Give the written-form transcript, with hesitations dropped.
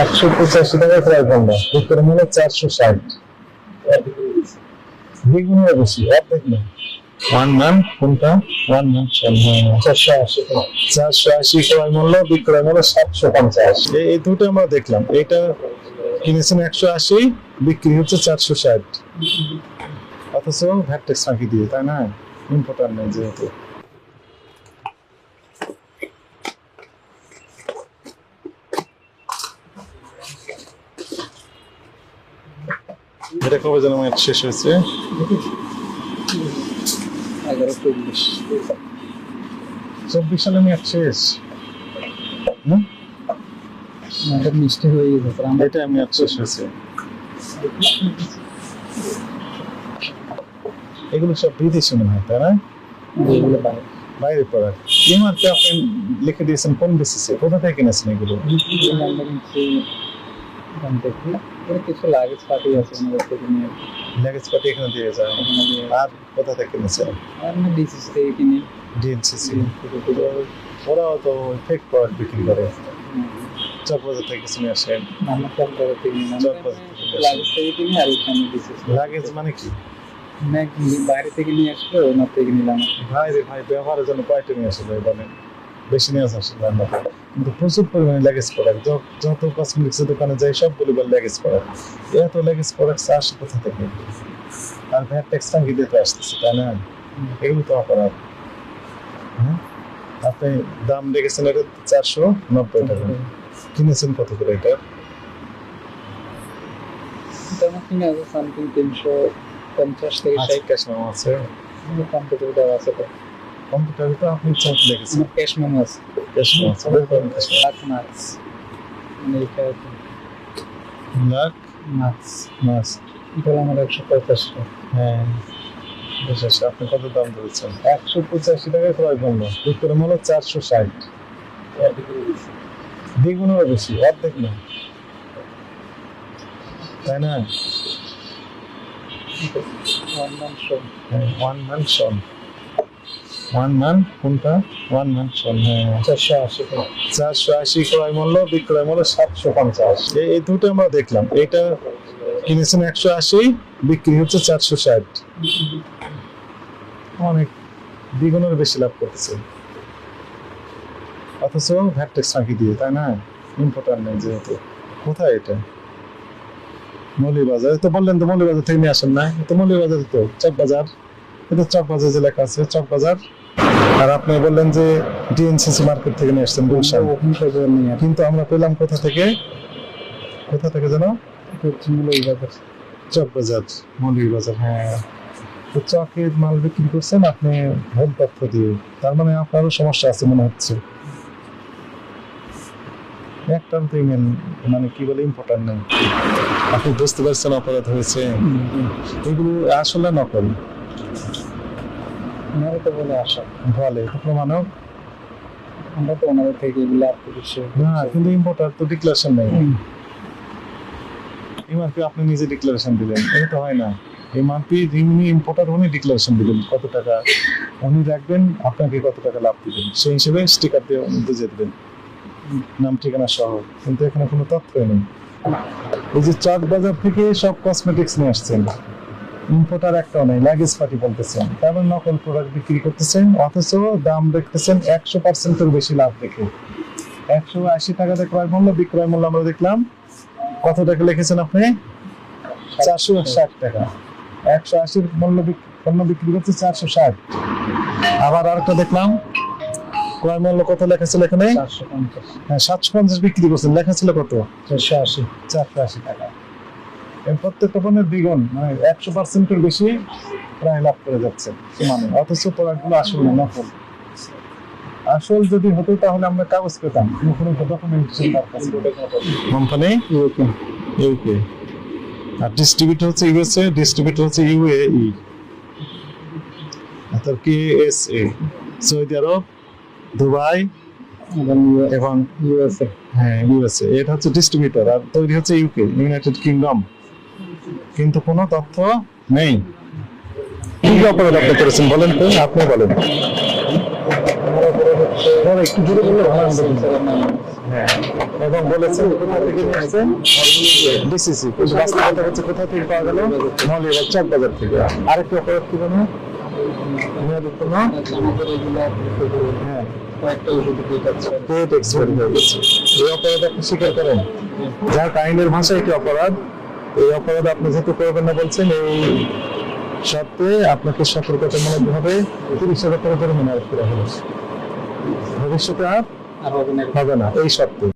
185 টাকা ক্রয় করলো, বিক্রয় মূল্য 460। দ্বিগুণের বেশি, অর্ধেক না। ওয়ান মান কোনটা? ওয়ান মান 480 ক্রয় মূল্য, বিক্রয় মূল্য 750। এই দুটো আমরা দেখলাম। এটা কিনেছেন 180, বিক্রি হচ্ছে 460, অথচ ভ্যাট ট্যাক্স ফাঁকি দিয়ে, তাই না? ইম্পোর্টার নেই যেহেতু। এটা কবে যেন ম্যাচ শেষ হয়েছে? 11-24 সালে ম্যাচ শেষ। মিষ্টি হয়ে গেছে, এটা ম্যাচ শেষ হয়েছে। এগুলো সব বিদেশি মনে হয়, তাই না? এগুলো বাইরে পড়ার এমআরপি আপনি লিখে দিয়েছেন কোন বেসিসে? কোথা থেকে কিনেছেন এগুলো? কিছু লাগেজ পার্টি আছে আমাদের থেকে নিয়ে, লাগেজ পার্টি এখানে দিয়ে যায়। আর কোথা থেকে কিনেছেন? আমরা ডিসিস থেকে কিনি। ডিএনসিসি। ওরাও তো ফেক প্রোডাক্ট বিক্রি করে। চকবাজার থেকে কিছু নিয়ে আসেন? আমরা চকবাজার থেকে নিই। লাগেজ থেকে কিনি আর এখানে ডিসিস। লাগেজ মানে কি? বাইরে থেকে নিয়ে আসলো, ওনার থেকে নিলাম। ভাই ব্যবহারের জন্য কয়টা নিয়ে আসলে বলেন? বেশি নিয়ে আসলে না, কিন্তু প্রচুর পরিমাণে লেগেজ প্রোডাক্ট। যত কসমেটিক্স দোকানে যাই সবগুলো বলে লেগেজ প্রোডাক্ট। এত লেগেজ প্রোডাক্ট আসে কোথা থেকে? আর ভ্যাট ট্যাক্স ফাঁকি দিতে আসতেছে, তাই না? এগুলো তো অপরাধ। আপনি দাম রেখেছেন এটা 490 টাকা, কিনেছেন কত করে এটা? কিনে আছে সামথিং 350 থেকে 60। ক্যাশ মেমো আছে? কম্পিউটার দেওয়া আছে তো। কম্পিউটারে তো আপনি চার্ট লিখেছেন। ক্যাশ মেমো আছে। ক্যাশ মেমো আছে। লাখ মার্কস মানে এটা লাখ মার্কস মাস। এটা আমার 150 টাকা। হ্যাঁ, বিশেষ আপনি কত দাম ধরেছেন? 185 টাকা ক্রয় করলো, বিক্রয় মূল্য 460। দ্বিগুণের বেশি, অর্ধেক না, তাই না? ওয়ান মান কোনটা? ওয়ান মান শোন। হ্যাঁ, 480 ক্রয় মূল্য, বিক্রয় মূল্য 750। এই দুটো আমরা দেখলাম। এটা কিনেছেন 180, বিক্রি হচ্ছে 460, অনেক দ্বিগুণের বেশি লাভ করতেছে, অথচ ভ্যাট ট্যাক্স ফাঁকি দিয়ে, তাই না? ইম্পোর্টার নেই যেহেতু। কোথায় এটা? মৌলভীবাজার। তো বললেন তো মৌলভীবাজার থেকে নিয়ে আসেন না? তো মৌলভীবাজার তো চকবাজার, এটা চকবাজার যে লেখা আছে চকবাজার। আর আপনি বললেন যে ডিএনসিসি মার্কেট থেকে নিয়ে আসছেন গুলশান, কিন্তু আমরা পেলাম কোথা থেকে? কোথা থেকে যেন? মৌলভীবাজার, চকবাজার, মৌলভীবাজার। হ্যাঁ, তো চকের মাল বিক্রি করছেন আপনি ভুল তথ্য দিয়ে, তার মানে আপনারও সমস্যা আছে মনে হচ্ছে। একটার তো ইমেল মানে কি বলে ইম্পোর্টার নেই। আপনি বুঝতে পারছেন অপরাধ হয়েছে। এগুলো আসলে নকল। ওনারা তো বলে আসা বলে তো প্রমাণক। আমরা তো ওনাদের থেকে এগুলো না, কিন্তু ইম্পোর্টার তো ডিক্লারেশন নেই। এমআরপি আপনি নিজে ডিক্লারেশন দিলেন, এটা তো হয় না। এমআরপি যিনি ইম্পোর্টার উনি ডিক্লারেশন দিবেন কত টাকা উনি রাখবেন, আপনাকে কত টাকা লাভ দিবেন, সেই হিসেবে স্টিকার দিয়ে বুঝিয়ে দেবেন নাম ঠিকানা সহ। কিন্তু এখানে কোনো তথ্যই নেই। এই যে চকবাজার থেকে সব কসমেটিক্স নিয়ে আসছেন, ইম্পোর্টার একটাও নেই, লাগেজ পার্টি বলতেছেন, তারপর নকল প্রোডাক্ট বিক্রি করতেছেন, অথচ দাম দেখতেছেন 100%-এর বেশি লাভ দেখে। 180 টাকাতে ক্রয় মূল্য, বিক্রয় মূল্য আমরা দেখলাম কত টাকা লিখেছেন আপনি? 460 টাকা। 180 মূল্য পণ্য বিক্রি করছে 460। আবার আরেকটা দেখলাম ক্রয় মূল্য কত লেখা ছিল এখানে? 450। হ্যাঁ, 750 বিক্রি করছেন, লেখা ছিল কত? 480 টাকা। প্রত্যেকটা পণ্যের দ্বিগুণ, মানে 100%-এর বেশি প্রায় লাভ করে যাচ্ছে মানে, অথচ প্রোডাক্টগুলো আসলে নকল। আসল যদি হতো তাহলে আমরা কাগজ পেতাম, কোনো ডকুমেন্টেশন দরকার ছিল। কোম্পানি ইউকে, আর ডিস্ট্রিবিউটর হচ্ছে ইউএসএ, ডিস্ট্রিবিউটর হচ্ছে ইউএই, অর্থাৎ কেএসএ, সৌদি আরব, দুবাই এবং ইউএসএ। হ্যাঁ, ইউএসএ। এটা হচ্ছে ডিস্ট্রিবিউটর, আর তৈরি হচ্ছে ইউকে, ইউনাইটেড কিংডম। কিন্তু কোনো তথ্য নেই। কি অপরাধ আপনি করেছেন বলেন তো? আপনি বলেন। একটু জোরে বললে ভালো হবে। হ্যাঁ এবং বলেছেন কোথা থেকে নিয়ে আসছেন ডিসিসি, কিন্তু বাস্তবতা হচ্ছে কোথা থেকে পাওয়া গেল মৌলভীবাজার চকবাজার থেকে। আরেকটি অপরাধ কি জানো মেয়াদোত্তীর্ণ আমাদের রেগুলার হ্যাঁ কয়েকটা ওষুধ দিয়ে যাচ্ছে ডেট এক্সপায়ারি হয়ে গেছে। এই অপরাধ আপনি স্বীকার করেন? যার আইনের ভাষায় এটি অপরাধ। এই অপরাধ আপনি যেহেতু করবেন না বলছেন, এই শর্তে আপনাকে সতর্কতামূলক ভাবে 30,000 টাকা জরিমানা আরোপ করা হলো। ভবিষ্যতে আর আর হবে না হবে না এই শর্তে।